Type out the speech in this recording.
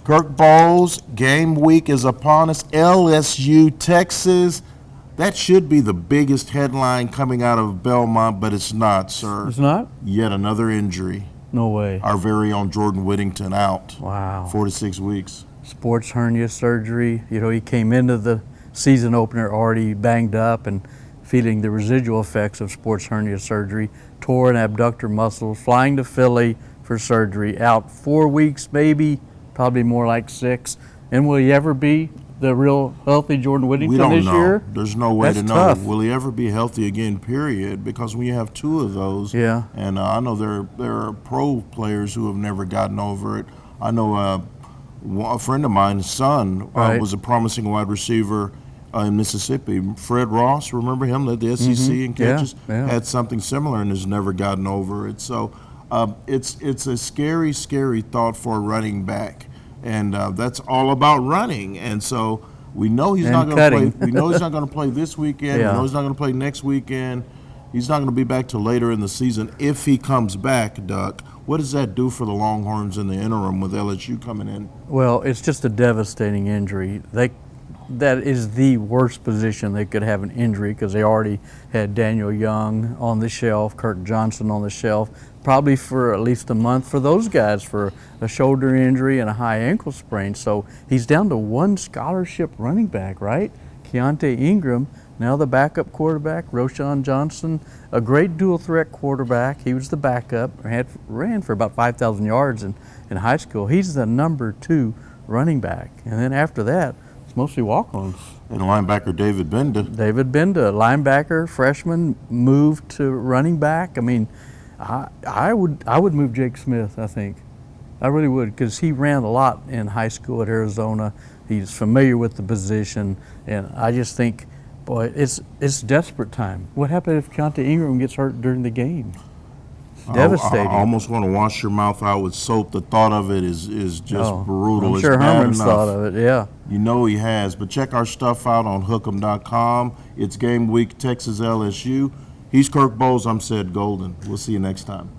Kirk Bohls, game week is upon us. LSU, Texas. That should be the biggest headline coming out of Belmont, but it's not, sir. It's not? Yet another injury. No way. Our very own Jordan Whittington out. Wow. 4 to 6 weeks. Sports hernia surgery. You know, he came into the season opener already banged up and feeling the residual effects of sports hernia surgery. Tore an abductor muscle, flying to Philly for surgery. Out 4 weeks, maybe, probably more like 6. And will he ever be the real healthy Jordan Whittington this year? There's no way That's to know. tough. Will he ever be healthy again, period? Because when you have 2 of those, Yeah. and I know there are pro players who have never gotten over it. I know a friend of mine's son Right. was a promising wide receiver in Mississippi. Fred Ross, remember him, led the SEC in catches, Yeah. had something similar and has never gotten over it. So it's a scary, scary thought for a running back. And that's all about running, and so we know he's not going to play. We know he's not going to play this weekend. Yeah. We know he's not going to play next weekend. He's not going to be back till later in the season if he comes back. Duck, what does that do for the Longhorns in the interim with LSU coming in? Well, it's just a devastating injury. That is the worst position they could have an injury because they already had Daniel Young on the shelf, Kirk Johnson on the shelf, probably for at least a month for those guys for a shoulder injury and a high ankle sprain. So he's down to 1 scholarship running back, right? Keontae Ingram, now the backup quarterback, Roschon Johnson, a great dual threat quarterback. He was the backup, ran for about 5,000 yards in high school. He's the number 2 running back. And then after that, mostly walk-ons. And linebacker David Benda. David Benda, linebacker, freshman, moved to running back. I mean, I would move Jake Smith, I think. I really would, because he ran a lot in high school at Arizona. He's familiar with the position, and I just think, boy, it's desperate time. What happened if Keontae Ingram gets hurt during the game? Devastating. I almost want to wash your mouth out with soap. The thought of it is just brutal. I'm sure it's bad Herman's enough. thought of it, yeah. You know he has, but check our stuff out on hook'em.com. It's game week, Texas LSU. He's Kirk Bohls. I'm Ced Golden. We'll see you next time.